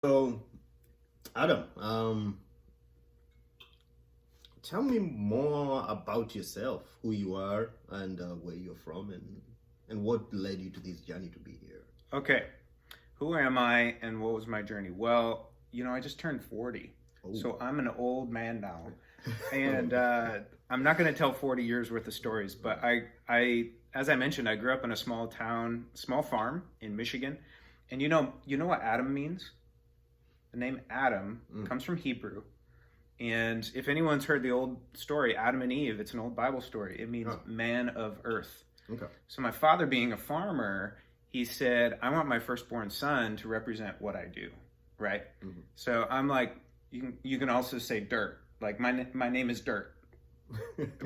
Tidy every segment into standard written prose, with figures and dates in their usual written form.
So, Adam, tell me more about yourself, who you are, and where you're from, and what led you to this journey to be here. Okay, who am I and what was my journey? Well, I just turned 40. Oh, So I'm an old man now. And I'm not going to tell 40 years worth of stories, but as I mentioned, I grew up in a small town, small farm in Michigan. And you know what Adam means? The name Adam mm. comes from Hebrew. And if anyone's heard the old story, Adam and Eve, it's an old Bible story. It means Oh, man of earth. okay. So my father, being a farmer, he said, I want my firstborn son to represent what I do, right? Mm-hmm. So I'm like, you can also say dirt. Like my name is Dirt,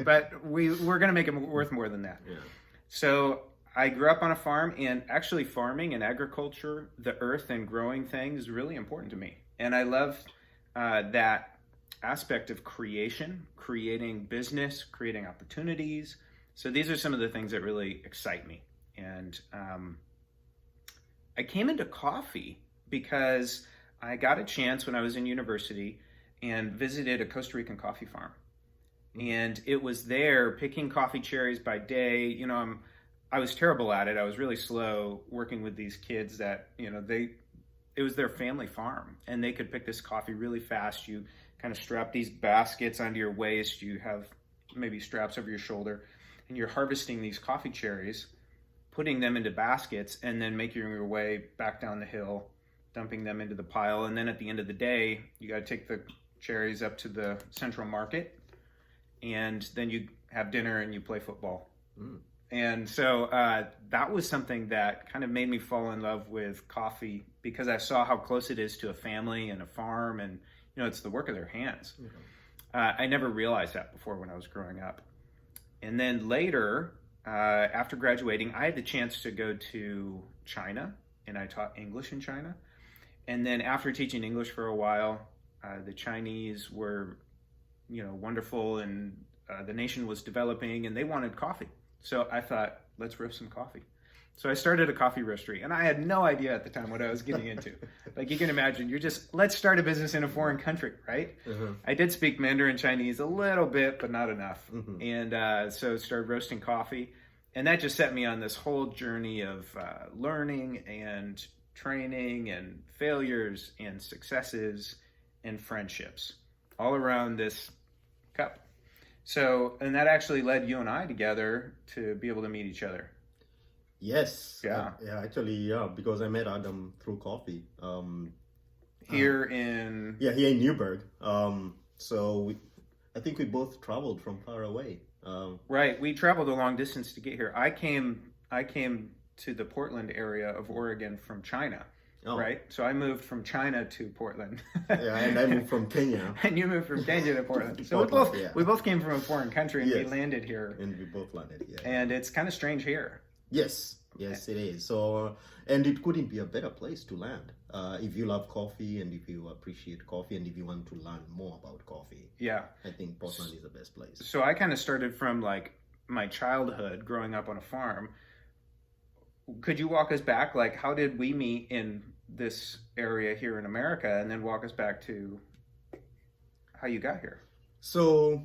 but we're gonna make it worth more than that. Yeah. So I grew up on a farm, and actually farming and agriculture, the earth and growing things is really important to me. And I love that aspect of creating business, creating opportunities. So these are some of the things that really excite me. And I came into coffee because I got a chance when I was in university and visited a Costa Rican coffee farm. And it was there picking coffee cherries by day. I was terrible at it. I was really slow working with these kids that, it was their family farm and they could pick this coffee really fast. You kind of strap these baskets onto your waist. You have maybe straps over your shoulder and you're harvesting these coffee cherries, putting them into baskets, and then making your way back down the hill, dumping them into the pile. And then at the end of the day, you got to take the cherries up to the central market, and then you have dinner and you play football. Mm. And so that was something that kind of made me fall in love with coffee because I saw how close it is to a family and a farm, and it's the work of their hands. Okay. I never realized that before when I was growing up. And then later, after graduating, I had the chance to go to China, and I taught English in China. And then after teaching English for a while, the Chinese were, wonderful, and the nation was developing, and they wanted coffee. So I thought, let's roast some coffee. So I started a coffee roastery, and I had no idea at the time what I was getting into. Like you can imagine, let's start a business in a foreign country, right? Uh-huh. I did speak Mandarin Chinese a little bit, but not enough. Mm-hmm. And so started roasting coffee. And that just set me on this whole journey of learning and training and failures and successes and friendships all around this cup. So, and that actually led you and I together to be able to meet each other. Yes. Yeah. Yeah, because I met Adam through coffee. Here in... Yeah, here in Newburgh. So I think we both traveled from far away. Right. We traveled a long distance to get here. I came to the Portland area of Oregon from China. Oh. Right. So I moved from China to Portland. Yeah, and I moved from Kenya. And you moved from Kenya to Portland. So Portland, we both came from a foreign country, and Yes. we landed here. And we both landed here. And it's kind of strange here. Yes, it is. So, and it couldn't be a better place to land if you love coffee and if you appreciate coffee and if you want to learn more about coffee. Yeah. I think Portland is the best place. So I kind of started from like my childhood growing up on a farm. Could you walk us back? Like, how did we meet in this area here in America, and then walk us back to how you got here? So,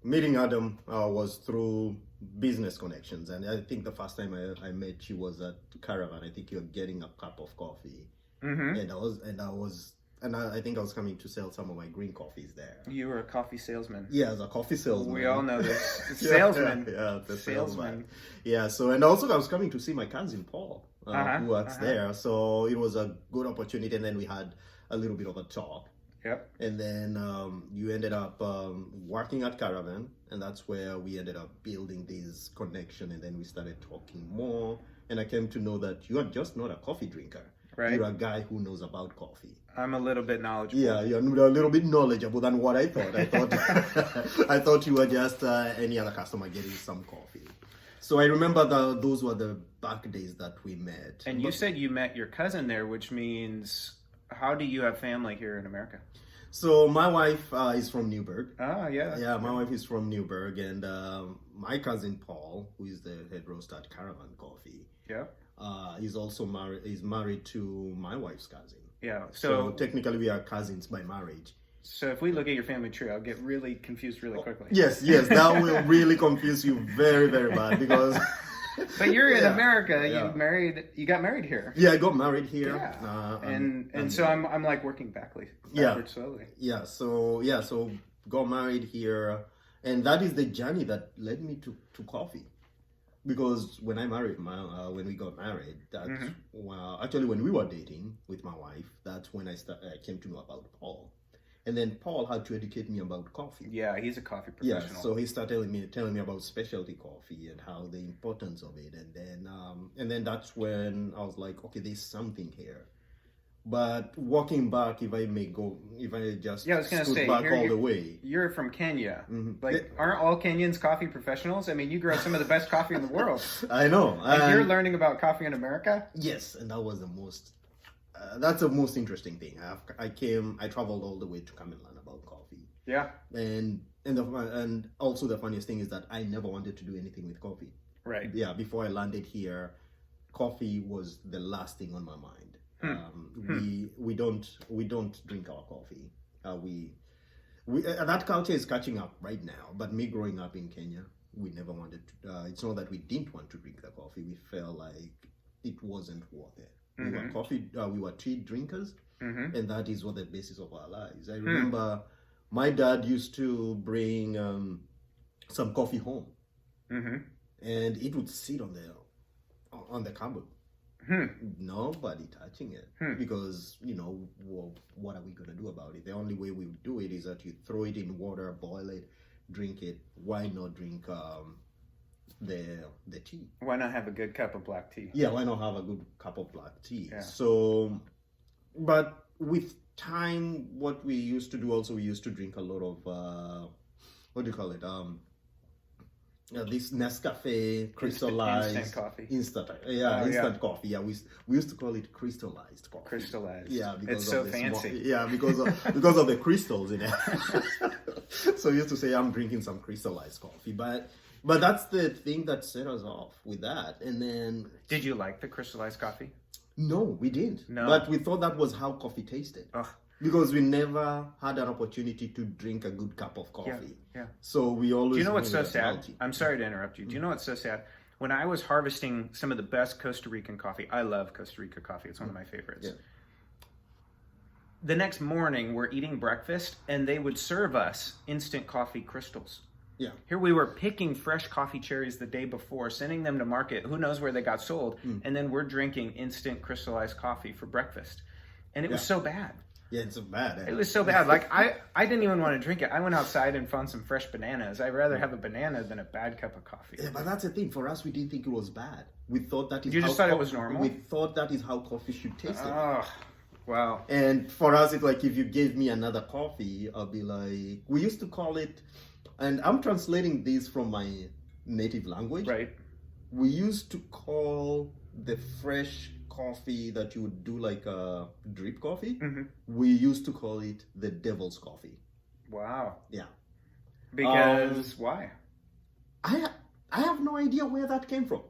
meeting Adam was through business connections, and I think the first time I met you was at Caravan. I think you were getting a cup of coffee, Mm-hmm. and I think I was coming to sell some of my green coffees there. You were a coffee salesman. Yeah, as a coffee salesman. We all know this. Salesman. Yeah, the salesman. Salesman. Yeah, so, and also I was coming to see my cousin Paul, Uh-huh, who works uh-huh. there. So it was a good opportunity, and then we had a little bit of a talk. Yep. And then you ended up working at Caravan, and that's where we ended up building this connection, and then we started talking more. And I came to know that you are just not a coffee drinker. Right. You're a guy who knows about coffee. I'm a little bit knowledgeable. Yeah, you're a little bit knowledgeable than what I thought. I thought you were just any other customer getting some coffee. So I remember those were the back days that we met. And you said you met your cousin there, which means, how do you have family here in America? So my wife is from Newburgh. Ah, yeah. Yeah, my wife is from Newburgh, and my cousin Paul, who is the head roaster at Caravan Coffee, Yeah. He's also married. He's married to my wife's cousin. Yeah. So technically, we are cousins by marriage. So if we look at your family tree, I'll get really confused really quickly. Yes, that will really confuse you very, very bad because. But you're in America. Yeah. You got married here. Yeah, I got married here. Yeah. And so I'm like working backwards slowly. So got married here, and that is the journey that led me to coffee. Because when we got married, actually when we were dating with my wife, that's when I came to know about Paul. And then Paul had to educate me about coffee. Yeah, he's a coffee professional. Yeah, so he started telling me about specialty coffee and how the importance of it, and then that's when I was like, okay, there's something here. But walking back, if I just I was gonna say, back all the way. You're from Kenya. Mm-hmm. Like, aren't all Kenyans coffee professionals? I mean, you grow some of the best coffee in the world. I know. And you're learning about coffee in America? Yes, and that was the most. That's the most interesting thing. I traveled all the way to come and learn about coffee. Yeah. And also the funniest thing is that I never wanted to do anything with coffee. Right. Yeah. Before I landed here, coffee was the last thing on my mind. We don't drink our coffee. That culture is catching up right now. But me growing up in Kenya, we never wanted to. It's not that we didn't want to drink the coffee. We felt like it wasn't worth it. We were tea drinkers, and that is what the basis of our lives. I remember my dad used to bring some coffee home, and it would sit on the cupboard. Nobody touching it because what are we gonna do about it? The only way we would do it is that you throw it in water, boil it, drink it. Why not drink the tea? Why not have a good cup of black tea? Yeah, why not have a good cup of black tea? Yeah. So, but with time, what we used to do also, we used to drink a lot of what do you call it? This Nescafe crystallized instant coffee. Instant coffee. Yeah, we used to call it crystallized coffee. Crystallized. Yeah, because it's so fancy. Because of the crystals in it. So we used to say I'm drinking some crystallized coffee, but that's the thing that set us off with that. And then, did you like the crystallized coffee? No, we didn't. No, but we thought that was how coffee tasted. Ugh. Because we never had an opportunity to drink a good cup of coffee. Yeah. So we always. Do you know what's so sad? I'm sorry to interrupt you. Do you know what's so sad? When I was harvesting some of the best Costa Rican coffee, I love Costa Rica coffee. It's one of my favorites. Yeah. The next morning, we're eating breakfast, and they would serve us instant coffee crystals. Yeah. Here we were picking fresh coffee cherries the day before, sending them to market. Who knows where they got sold? And then we're drinking instant crystallized coffee for breakfast. And it was so bad. Yeah, it's so bad. It was so bad. Like, I didn't even want to drink it. I went outside and found some fresh bananas. I'd rather have a banana than a bad cup of coffee. Yeah, but that's the thing. For us, we didn't think it was bad. We thought that is You just thought it was normal? We thought that is how coffee should taste. Oh, wow. And for us, it's like if you gave me another coffee, I'll be like, we used to call it, and I'm translating this from my native language. Right. We used to call the fresh coffee that you would do like a drip coffee. We used to call it the devil's coffee. Wow. Yeah. Because why? I have no idea where that came from.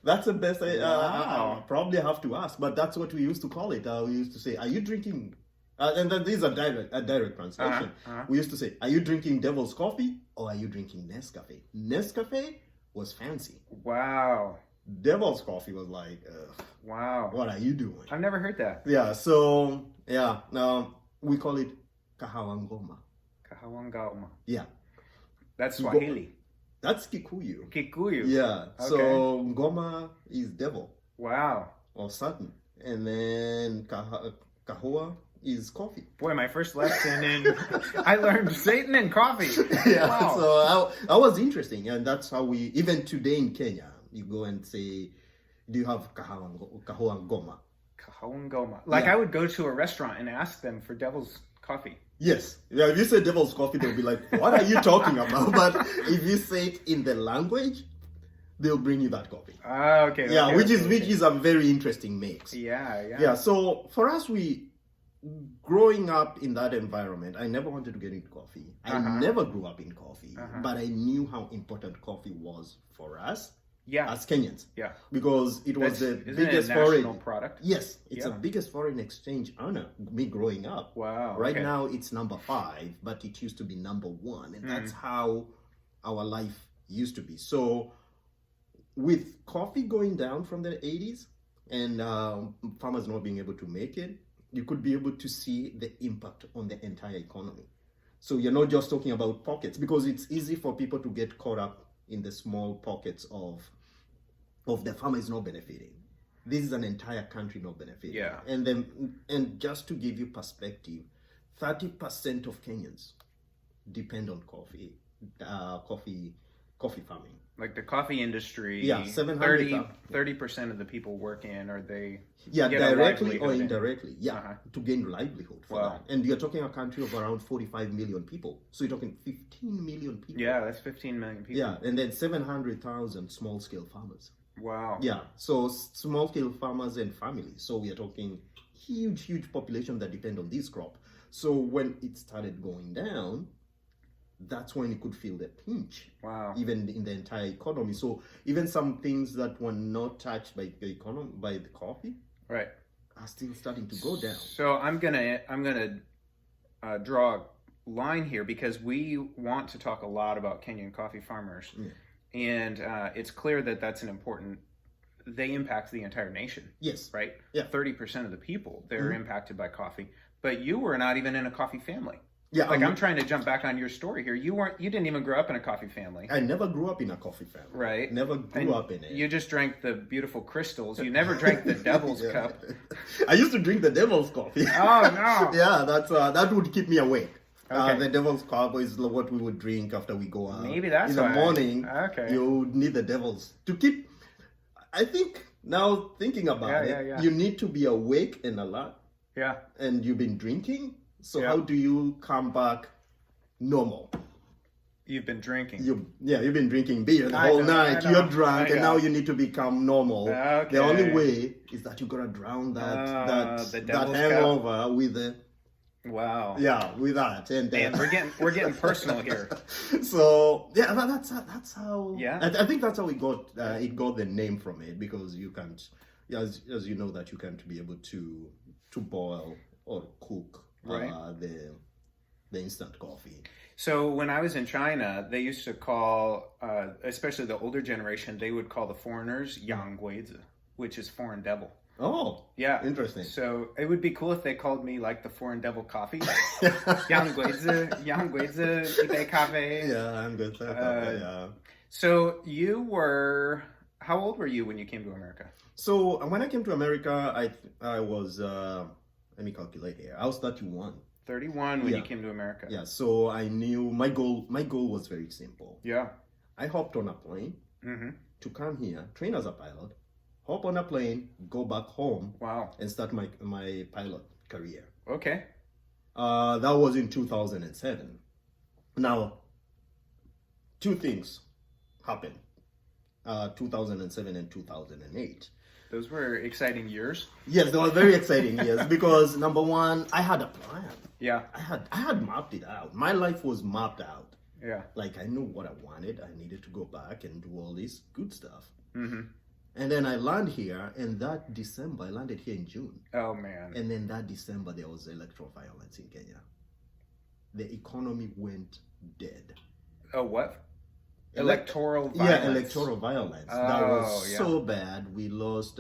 That's the best I probably have to ask, but that's what we used to call it. We used to say, "Are you drinking?" And then these are direct translation. We used to say, "Are you drinking devil's coffee or are you drinking Nescafe?" Nescafe was fancy. Wow. Devil's coffee was like, wow. What are you doing? I've never heard that. Yeah. So we call it kahawangoma. Kahawangoma. Yeah. That's Swahili. That's Kikuyu. Kikuyu. Yeah. Okay. So ngoma is devil. Wow. Or Satan. And then kahua is coffee. Boy, my first lesson in I learned Satan and coffee. Yeah. Wow. So that was interesting, and that's how we even today in Kenya, you go and say, "Do you have kahawangoma?" Kahawangoma. Like I would go to a restaurant and ask them for devil's coffee. Yes. Yeah, if you say devil's coffee, they'll be like, "What are you talking about?" But if you say it in the language, they'll bring you that coffee. Okay. Yeah, okay, which is a very interesting mix. Yeah. So for us, growing up in that environment, I never wanted to get into coffee. I never grew up in coffee, but I knew how important coffee was for us. Yeah. as Kenyans. Yeah. Because it was the Isn't biggest it a national foreign product? Yes, it's the Yeah. biggest foreign exchange earner, me growing up. Wow. Right okay. now it's number 5, but it used to be number 1, and that's Mm. how our life used to be. So with coffee going down from the 80s and farmers not being able to make it, you could be able to see the impact on the entire economy. So you're not just talking about pockets, because it's easy for people to get caught up in the small pockets of the farmers not benefiting. This is an entire country not benefiting. Yeah. And just to give you perspective, 30% of Kenyans depend on coffee farming. Like the coffee industry, Yeah, 700, 30% of the people work in, or they Yeah, get a directly or livelihood in. indirectly. Yeah, Uh-huh. to gain livelihood for Wow. that. And you're talking a country of around 45 million people. So you're talking 15 million people. Yeah, that's 15 million people. Yeah, and then 700,000 small-scale farmers. Wow. Yeah, so small-scale farmers and families. So we are talking huge population that depend on this crop. So when it started going down, that's when you could feel the pinch. Wow. Even in the entire economy. So even some things that were not touched by the economy, by the coffee, Right. are still starting to go down. So I'm gonna draw a line here, because we want to talk a lot about Kenyan coffee farmers, and it's clear that that's an important. They impact the entire nation. Yes. Right. Yeah. 30% of the people, they're impacted by coffee. But you were not even in a coffee family. Yeah. Like, I'm trying to jump back on your story here. You didn't even grow up in a coffee family. I never grew up in a coffee family. Right. Never grew up in it. You just drank the beautiful crystals. You never drank the devil's Yeah. cup. I used to drink the devil's coffee. Oh, no. Yeah, that would keep me awake. Okay. The devil's cup is what we would drink after we go out. Maybe that's in the why. morning. Okay. You need the devil's to keep. I think now thinking about it, Yeah. you need to be awake and alert, Yeah. and you've been drinking. So Yeah. how do you come back normal? You've been drinking. You've been drinking beer the I whole know, night. I know, You're drunk, I and know. now you need to become normal. Okay. The only way is that you gotta drown the that devil's hangover with the Wow. with that, and Man, we're getting personal here. So yeah, that's how. Yeah. I think that's how it got the name from it, because you can't, as you know, that you can't be able to boil or cook Right. the instant coffee. So when I was in China, they used to call, especially the older generation, they would call the foreigners Yang Guizi, which is foreign devil. Oh, Yeah. interesting. So it would be cool if they called me like the foreign devil coffee. Yang Guizi, Ibe Cafe. Yeah, I'm good. Yeah. So how old were you when you came to America? So when I came to America, I was let me calculate here. I was 31. 31 when you Yeah. came to America. Yeah. So I knew my goal was very simple. Yeah. I hopped on a plane Mm-hmm. to come here, train as a pilot, hop on a plane, go back home, Wow. and start my pilot career. Okay. That was in 2007. Now, two things happened. 2007 and 2008. Those were exciting years. Yes, they were very exciting years, because number one, I had a plan. Yeah. I had mapped it out. My life was mapped out. Yeah. Like, I knew what I wanted. I needed to go back and do all this good stuff. Mm-hmm. And then I landed here, and that December, I landed here in June. Oh, man. And then that December, there was electoral violence in Kenya. The economy went dead. Oh, what? Electoral violence. Yeah, electoral violence. That Oh, was yeah. so bad. We lost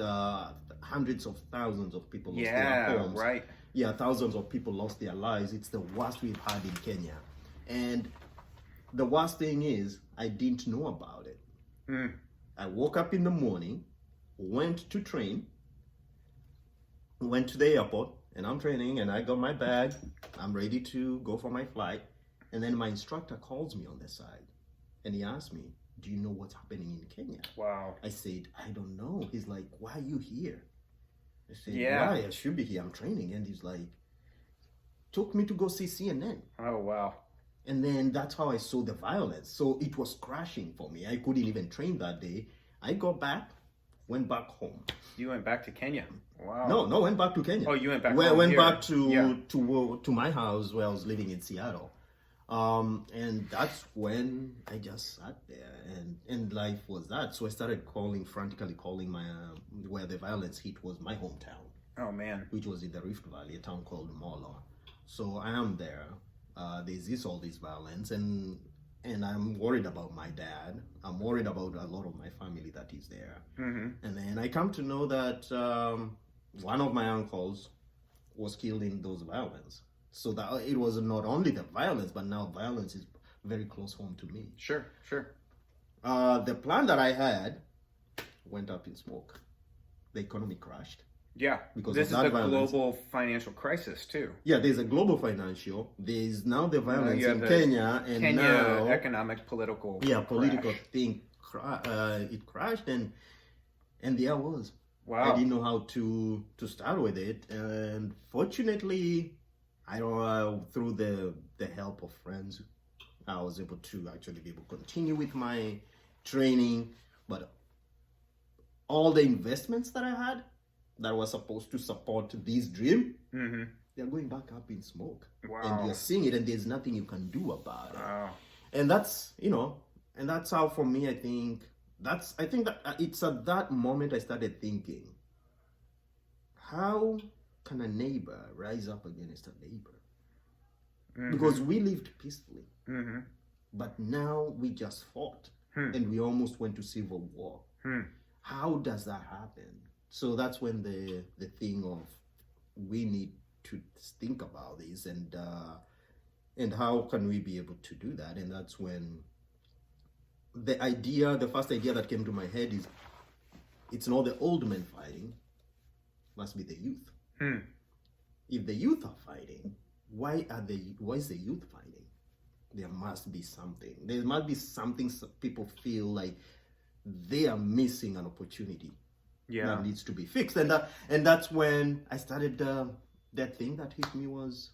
hundreds of thousands of people lost Yeah, their homes. right. Yeah, thousands of people lost their lives. It's the worst we've had in Kenya. And the worst thing is, I didn't know about it. Mm. I woke up in the morning, went to train, went to the airport, and I'm training, and I got my bag. I'm ready to go for my flight. And then my instructor calls me on the side, and he asked me, "Do you know what's happening in Kenya?" Wow. I said, "I don't know." He's like, "Why are you here?" I said, Yeah. "Why? I should be here. I'm training." And he's like, took me to go see CNN. Oh, wow. And then that's how I saw the violence. So it was crashing for me. I couldn't even train that day. I got back, went back home. You went back to Kenya. Wow. No, went back to Kenya. Oh, you went back Went home here. back to Yeah. to my house where I was living in Seattle. And that's when I just sat there, and life was that. So I started frantically calling my where the violence hit was my hometown. Oh man. Which was in the Rift Valley, a town called Molo. So I am there. There's all this violence, and I'm worried about my dad. I'm worried about a lot of my family that is there. Mm-hmm. And then I come to know that one of my uncles was killed in those violence. So that it was not only the violence, but now violence is very close home to me. Sure. The plan that I had went up in smoke. The economy crashed. Yeah, because this of is that the violence. global financial crisis too. Yeah, there's a global financial. There's now the violence you have in the Kenya, and Kenya now economic political political crash. thing. It crashed, and there I was. Wow. I didn't know how to start with it, and fortunately, I through the help of friends, I was able to actually be able to continue with my training. But all the investments that I had that was supposed to support this dream, Mm-hmm. they're going back up in smoke. Wow. And you're seeing it, and there's nothing you can do about it. Wow. And that's, and that's how, for me, I think that it's at that moment I started thinking, how can a neighbor rise up against a neighbor? Mm-hmm. Because we lived peacefully, Mm-hmm. but now we just fought, and we almost went to civil war. How does that happen? So that's when the thing of we need to think about this, and how can we be able to do that? And that's when the first idea that came to my head is, it's not the old men fighting, must be the youth. If the youth are fighting, why is the youth fighting? There must be something. There must be something people feel like they are missing an opportunity. Yeah. That needs to be fixed. And that's when I started, that thing that hit me was,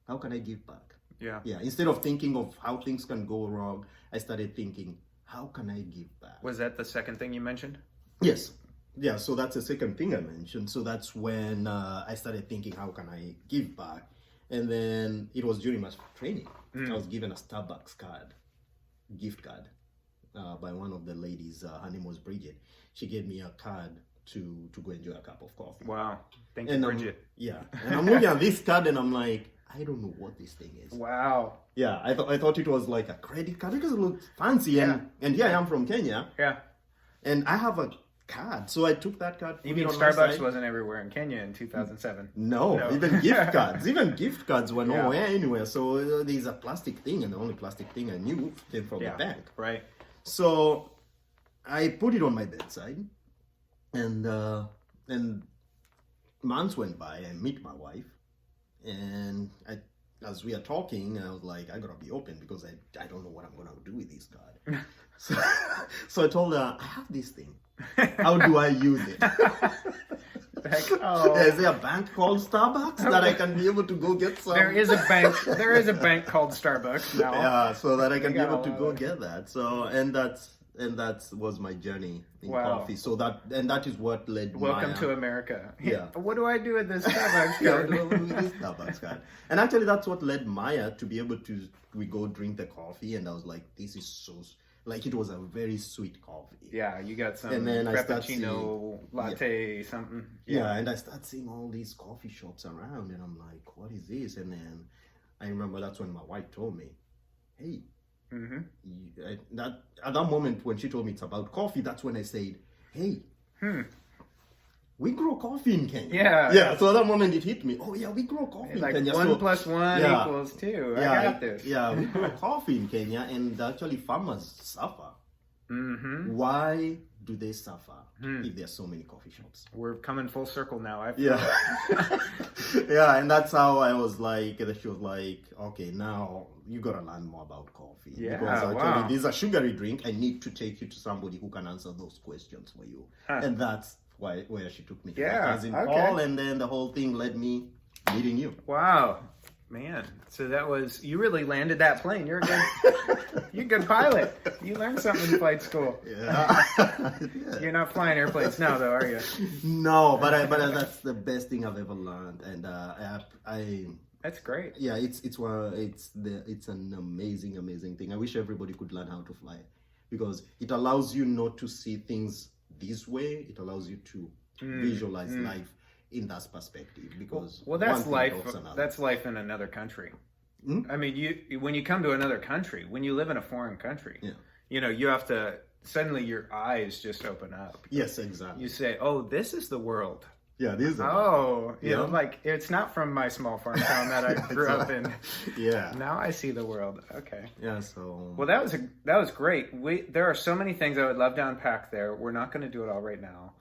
how can I give back? Yeah. Yeah. Instead of thinking of how things can go wrong, I started thinking, how can I give back? Was that the second thing you mentioned? Yes. Yeah, so that's the second thing I mentioned. So that's when I started thinking, how can I give back? And then it was during my training. I was given a Starbucks gift card, by one of the ladies. Her name was Bridget. She gave me a card to go enjoy a cup of coffee. Wow. Thank you, Bridget. And I'm looking at this card and I'm like, I don't know what this thing is. Wow. Yeah, I thought it was like a credit card because it looked fancy. And here I am from Kenya. Yeah. And I have a card. So I took that card. You mean Starbucks wasn't everywhere in Kenya in 2007? No. Even gift cards. Even gift cards were nowhere anywhere. So there's a plastic thing, and the only plastic thing I knew came from the bank. Right. So I put it on my bedside, and months went by. I meet my wife, and as we are talking, I was like, I gotta be open because I don't know what I'm gonna do with this card. So I told her, I have this thing. How do I use it? Is there a bank called Starbucks that I can be able to go get some? There is a bank called Starbucks now. Yeah, so that I can be able to go get that. So and that was my journey in coffee. So that is what led. Welcome to America. Yeah. What do I do with this Starbucks card? This Starbucks card. And actually, that's what led Maya to be able to. We go drink the coffee, and I was like, this is so. Like, it was a very sweet coffee. Yeah, you got some and then frappuccino, latte, something. Yeah, and I start seeing all these coffee shops around, and I'm like, what is this? And then I remember that's when my wife told me, hey, at that moment when she told me it's about coffee, that's when I said, hey, we grow coffee in Kenya. Yeah. So at that moment it hit me. Oh yeah, we grow coffee in Kenya. 1 + 1 equals 2. I got this. Yeah, we grow coffee in Kenya, and actually farmers suffer. Why do they suffer if there's so many coffee shops? We're coming full circle now. Yeah, and that's how I was like. She was like, okay, now you gotta learn more about coffee. Yeah, because actually this is a sugary drink. I need to take you to somebody who can answer those questions for you. And that's where she took me to. As in Paul, and then the whole thing led me meeting you. Wow. Man, so that was, you really landed that plane. You're a good pilot. You learned something in flight school. Yeah. You're not flying airplanes now, though, are you? No, but that's the best thing I've ever learned, and That's great. Yeah, it's an amazing thing. I wish everybody could learn how to fly, because it allows you not to see things this way. It allows you to visualize life in that perspective, because Well, that's one thing life. helps another. That's life in another country. Hmm? I mean, when you come to another country, when you live in a foreign country, Yeah. you know, you have to suddenly your eyes just open up. Yes, exactly. You say, "Oh, this is the world." Yeah, these are. Oh, you know, Yeah. like it's not from my small farm town that I grew up in. Yeah. Now I see the world. Okay. Yeah. So. Well, that was great. There are so many things I would love to unpack there. We're not going to do it all right now.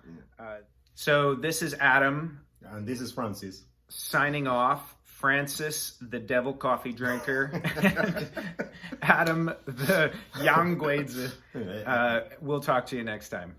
So this is Adam And this is Francis. signing off. Francis, the devil coffee drinker, and Adam, the Yang Guizi. We'll talk to you next time.